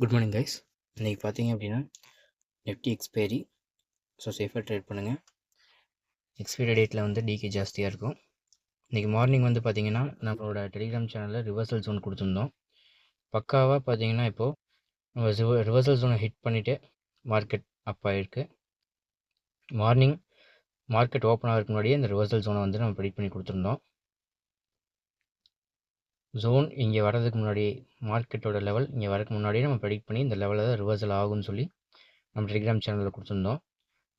Good morning guys. இன்றைக்கி பார்த்தீங்க அப்படின்னா நிஃப்டி எக்ஸ்பைரி. ஸோ சேஃபாக ட்ரேட் பண்ணுங்கள். எக்ஸ்பைரி டேட்டில் வந்து டிகே ஜாஸ்தியாக இருக்கும். இன்றைக்கி மார்னிங் வந்து பார்த்திங்கன்னா நம்மளோட டெலிகிராம் சேனலில் ரிவர்சல் ஜோன் கொடுத்துருந்தோம். பக்காவாக பார்த்தீங்கன்னா இப்போது நம்ம ரிவர்சல் ஜோனை ஹிட் பண்ணிவிட்டு மார்க்கெட் அப் ஆகிருக்கு. மார்னிங் மார்க்கெட் ஓப்பன் ஆகிறதுக்கு முன்னாடியே இந்த ரிவர்சல் ஜோனை வந்து நம்ம ப்ரெடிக்ட் பண்ணி கொடுத்துருந்தோம். ஜோன் இங்கே வர்றதுக்கு முன்னாடி மார்க்கெட்டோட லெவல் இங்கே வரதுக்கு முன்னாடியே நம்ம ப்ரெடிக்ட் பண்ணி இந்த லெவலில் தான் ரிவர்சல் ஆகும்னு சொல்லி நம்ம டெலிகிராம் சேனலில் கொடுத்துருந்தோம்.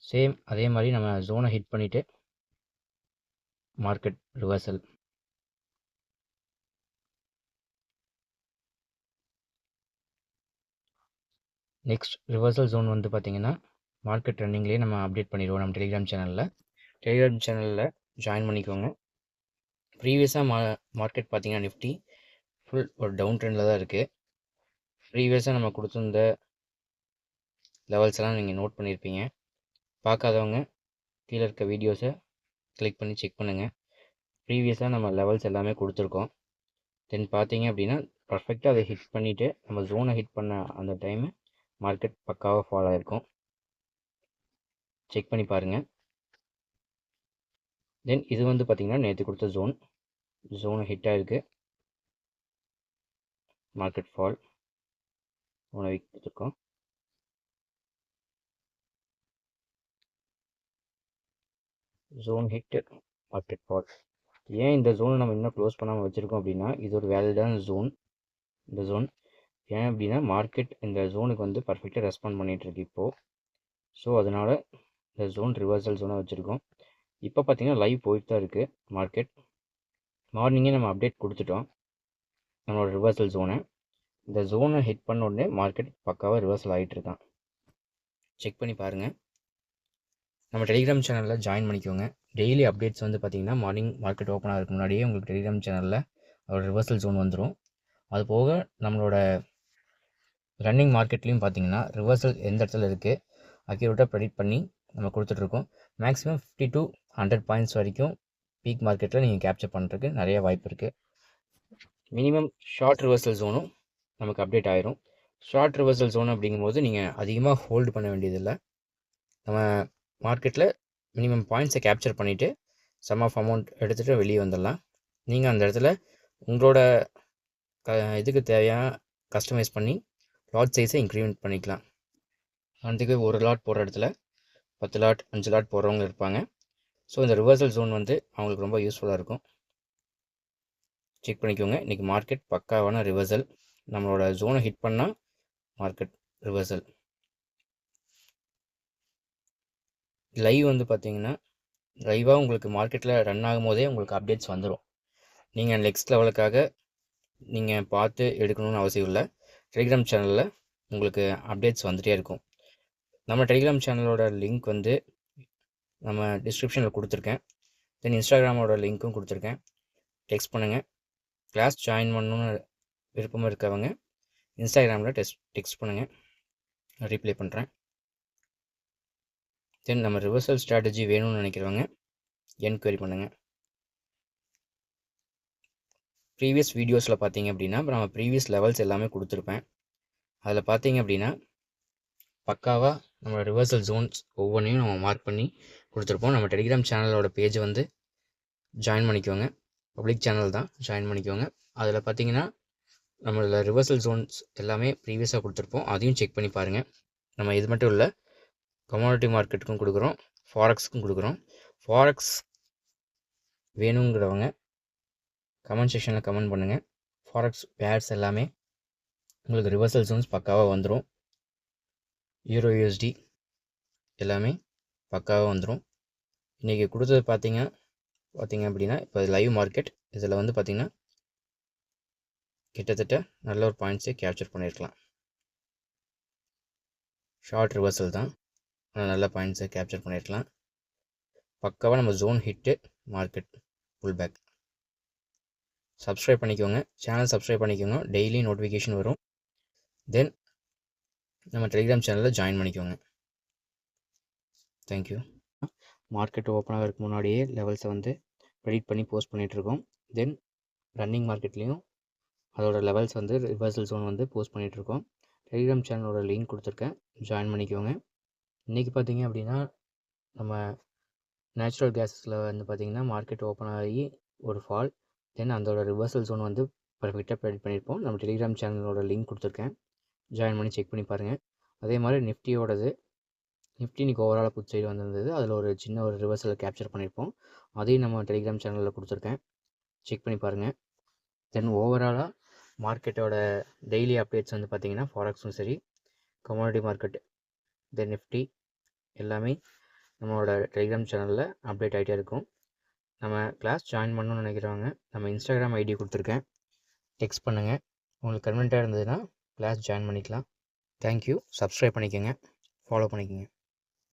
சேம் அதே மாதிரி நம்ம ஜோனை ஹிட் பண்ணிவிட்டு market reversal. Next reversal zone வந்து பார்த்திங்கன்னா மார்க்கெட் ரன்னிங்லேயே நம்ம அப்டேட் பண்ணிடுவோம் நம்ம டெலிகிராம் சேனலில் ஜாயின் பண்ணிக்கோங்க. ப்ரீவியஸாக மார்க்கெட் பார்த்திங்கன்னா நிஃப்டி ஃபுல் ஒரு டவுன் ட்ரெண்டில் தான் இருக்குது. ப்ரீவியஸாக நம்ம கொடுத்துருந்த லெவல்ஸ் எல்லாம் நீங்கள் நோட் பண்ணியிருப்பீங்க. பார்க்காதவங்க கீழே இருக்க வீடியோஸை கிளிக் பண்ணி செக் பண்ணுங்கள். ப்ரீவியஸாக நம்ம லெவல்ஸ் எல்லாமே கொடுத்துருக்கோம். தென் பார்த்தீங்க அப்படின்னா பர்ஃபெக்டாக அதை ஹிட் பண்ணிவிட்டு நம்ம ஜோனை ஹிட் பண்ண அந்த டைமு மார்க்கெட் பக்காவாக ஃபாலோ ஆகிருக்கும். செக் பண்ணி பாருங்கள். தென் இது வந்து பார்த்திங்கன்னா நேற்று கொடுத்த ஜோனை ஹிட் ஆகிருக்கு. மார்க்கெட் ஃபால் 1 வீக் கொடுத்துருக்கோம். Zone hit, market fall. ஏன் இந்த ஜோனை நம்ம இன்னும் க்ளோஸ் பண்ணாமல் வச்சுருக்கோம் அப்படின்னா இது ஒரு வேலிடான ஜோன். இந்த ஜோன் ஏன் அப்படின்னா மார்க்கெட் இந்த ஜோனுக்கு வந்து பர்ஃபெக்டாக ரெஸ்பாண்ட் பண்ணிகிட்ருக்கு இப்போது. ஸோ அதனால் இந்த ஜோன் ரிவர்சல் ஜோனாக வச்சுருக்கோம். இப்போ பார்த்திங்கன்னா லைவ் போயிட்டு தான் இருக்குது மார்க்கெட். மார்னிங்கே நம்ம அப்டேட் கொடுத்துட்டோம் நம்மளோட ரிவர்சல் ஜோனை. இந்த ஜோனை ஹிட் பண்ண உடனே மார்க்கெட் பக்காவாக ரிவர்சல் ஆகிட்டுருக்கான். செக் பண்ணி பாருங்கள். நம்ம டெலிகிராம் சேனலில் ஜாயின் பண்ணிக்கோங்க. டெய்லி அப்டேட்ஸ் வந்து பார்த்திங்கன்னா மார்னிங் மார்க்கெட் ஓப்பன் ஆகிறதுக்கு முன்னாடியே உங்களுக்கு டெலிகிராம் சேனலில் ஒரு ரிவர்சல் ஜோன் வந்துடும். அது போக நம்மளோட ரன்னிங் மார்க்கெட்லேயும் பார்த்திங்கன்னா ரிவர்சல் எந்த இடத்துல இருக்குது அக்யூரேட்டாக ப்ரெடிக்ட் பண்ணி நம்ம கொடுத்துட்ருக்கோம். மேக்ஸிமம் 50 to 100 பாயிண்ட்ஸ் வரைக்கும் பீக் மார்க்கெட்டில் நீங்கள் கேப்சர் பண்ணுறதுக்கு நிறைய வாய்ப்பு இருக்குது. மினிமம் ஷார்ட் ரிவர்சல் ஜோனும் நமக்கு அப்டேட் ஆயிரும். ஷார்ட் ரிவர்சல் ஜோன் அப்படிங்கும்போது நீங்கள் அதிகமாக ஹோல்டு பண்ண வேண்டியதில்லை. நம்ம மார்க்கெட்டில் மினிமம் பாயிண்ட்ஸை கேப்சர் பண்ணிவிட்டு சம் ஆஃப் அமௌண்ட் எடுத்துகிட்டு வெளியே வந்துடலாம். நீங்கள் அந்த இடத்துல உங்களோட இதுக்கு தேவையான கஸ்டமைஸ் பண்ணி லாட் சைஸை இன்க்ரிமெண்ட் பண்ணிக்கலாம். அதுக்கு ஒரு லாட் போடுற இடத்துல 10 லாட் 5 லாட் போடுறவங்க இருப்பாங்க. ஸோ இந்த ரிவர்சல் ஜோன் வந்து அவங்களுக்கு ரொம்ப யூஸ்ஃபுல்லாக இருக்கும். செக் பண்ணிக்கோங்க. இன்றைக்கி மார்க்கெட் பக்காவான ரிவர்சல். நம்மளோட ஜோனை ஹிட் பண்ணால் மார்க்கெட் ரிவர்சல். லைவ் வந்து பார்த்திங்கன்னா லைவாக உங்களுக்கு மார்க்கெட்டில் ரன் ஆகும் போதே உங்களுக்கு அப்டேட்ஸ் வந்துடும். நீங்கள் நெக்ஸ்ட் லெவலுக்காக நீங்கள் பார்த்து எடுக்கணும்னு அவசியம் இல்லை. டெலிகிராம் சேனலில் உங்களுக்கு அப்டேட்ஸ் வந்துகிட்டே இருக்கும். நம்ம டெலிகிராம் சேனலோட லிங்க் வந்து நம்ம டிஸ்கிரிப்ஷனில் கொடுத்துருக்கேன். தென் இன்ஸ்டாகிராமோட லிங்க்கும் கொடுத்துருக்கேன். டெக்ஸ்ட் பண்ணுங்கள். கிளாஸ் ஜாயின் பண்ணணுன்னு விருப்பமாக இருக்கவங்க இன்ஸ்டாகிராமில் டெக்ஸ்ட் பண்ணுங்கள், ரீப்ளை பண்ணுறேன். தென் நம்ம ரிவர்சல் ஸ்ட்ராட்டஜி வேணும்னு நினைக்கிறவங்க என்கொயரி பண்ணுங்கள். ப்ரீவியஸ் வீடியோஸில் பார்த்தீங்க அப்படின்னா நம்ம ப்ரீவியஸ் லெவல்ஸ் எல்லாமே கொடுத்துருப்பேன். அதில் பார்த்தீங்க அப்படின்னா பக்காவாக நம்ம ரிவர்சல் ஜோன்ஸ் ஒவ்வொன்றையும் நம்ம மார்க் பண்ணி கொடுத்துருப்போம். நம்ம டெலிகிராம் சேனலோட பேஜை வந்து ஜாயின் பண்ணிக்கோங்க. பப்ளிக் சேனல் தான், ஜாயின் பண்ணிக்கோங்க. அதில் பார்த்தீங்கன்னா நம்மளோட ரிவர்சல் ஜோன்ஸ் எல்லாமே ப்ரீவியஸாக கொடுத்துருப்போம். அதையும் செக் பண்ணி பாருங்கள். நம்ம இது மட்டும் இல்லை, கமாடிட்டி மார்க்கெட்டுக்கும் கொடுக்குறோம், ஃபாரெக்ஸுக்கும் கொடுக்குறோம். ஃபாரெக்ஸ் வேணுங்கிறவங்க கமெண்ட் செக்ஷனில் கமெண்ட் பண்ணுங்கள். ஃபாரெக்ஸ் பேர்ஸ் எல்லாமே உங்களுக்கு ரிவர்சல் ஜோன்ஸ் பக்காவாக வந்துடும். யூரோ யூஎஸ்டி எல்லாமே பக்காவாக வந்துடும். இன்றைக்கி கொடுத்தது பார்த்தீங்க அப்படின்னா இப்போ லைவ் மார்க்கெட் இதில் வந்து பார்த்திங்கன்னா கிட்டத்தட்ட நல்ல ஒரு பாயிண்ட்ஸை கேப்சர் பண்ணியிருக்கலாம். ஷார்ட் ரிவர்சல் தான், ஆனால் நல்ல பாயிண்ட்ஸை கேப்சர் பண்ணியிருக்கலாம். பக்காவாக நம்ம zone hit, market pull back. Subscribe பண்ணிக்கோங்க, சேனல் சப்ஸ்கிரைப் பண்ணிக்கோங்க. டெய்லி நோட்டிஃபிகேஷன் வரும். தென் நம்ம டெலிகிராம் சேனலில் ஜாயின் பண்ணிக்கோங்க. தேங்க்யூ. மார்க்கெட் ஓப்பன் ஆகிறதுக்கு முன்னாடியே லெவல்ஸை வந்து ப்ரெடிக்ட் பண்ணி போஸ்ட் பண்ணிகிட்ருக்கோம். தென் ரன்னிங் மார்க்கெட்லேயும் அதோட லெவல்ஸ் வந்து ரிவர்சல் ஜோன் வந்து போஸ்ட் பண்ணிகிட்ருக்கோம். டெலிகிராம் சேனலோட லிங்க் கொடுத்துருக்கேன், ஜாயின் பண்ணிக்கோங்க. இன்றைக்கி பார்த்தீங்க அப்படின்னா நம்ம நேச்சுரல் கேஸஸில் வந்து பார்த்திங்கன்னா மார்க்கெட் ஓப்பன் ஆகி ஒரு ஃபால், தென் அதோட ரிவர்சல் ஜோன் வந்து பர்ஃபெக்டாக ப்ரெடிக்ட் பண்ணியிருப்போம். நம்ம டெலிகிராம் சேனலோட லிங்க் கொடுத்துருக்கேன், ஜாயின் பண்ணி செக் பண்ணி பாருங்கள். அதே மாதிரி நிஃப்டியோடது, நிஃப்டி இன்றைக்கி ஓவராலாக புட் சைடு வந்திருந்தது, அதில் ஒரு சின்ன ஒரு ரிவர்சலை கேப்சர் பண்ணியிருப்போம். அதையும் நம்ம டெலிகிராம் சேனலில் கொடுத்துருக்கேன், செக் பண்ணி பாருங்கள். தென் ஓவராலாக மார்க்கெட்டோட டெய்லி அப்டேட்ஸ் வந்து பார்த்திங்கன்னா ஃபாரெக்ஸும் சரி, கமோடிட்டி மார்க்கெட், தென் நிஃப்டி எல்லாமே நம்மளோட டெலிகிராம் சேனலில் அப்டேட் ஆகிட்டே இருக்கும். நம்ம கிளாஸ் ஜாயின் பண்ணணும்னு நினைக்கிறவங்க நம்ம இன்ஸ்டாகிராம் ஐடி கொடுத்துருக்கேன், டெக்ஸ்ட் பண்ணுங்கள். உங்களுக்கு கன்வென்ட்டாக இருந்ததுன்னா கிளாஸ் ஜாயின் பண்ணிக்கலாம். தேங்க்யூ. சப்ஸ்கிரைப் பண்ணிக்கோங்க, ஃபாலோ பண்ணிக்கோங்க.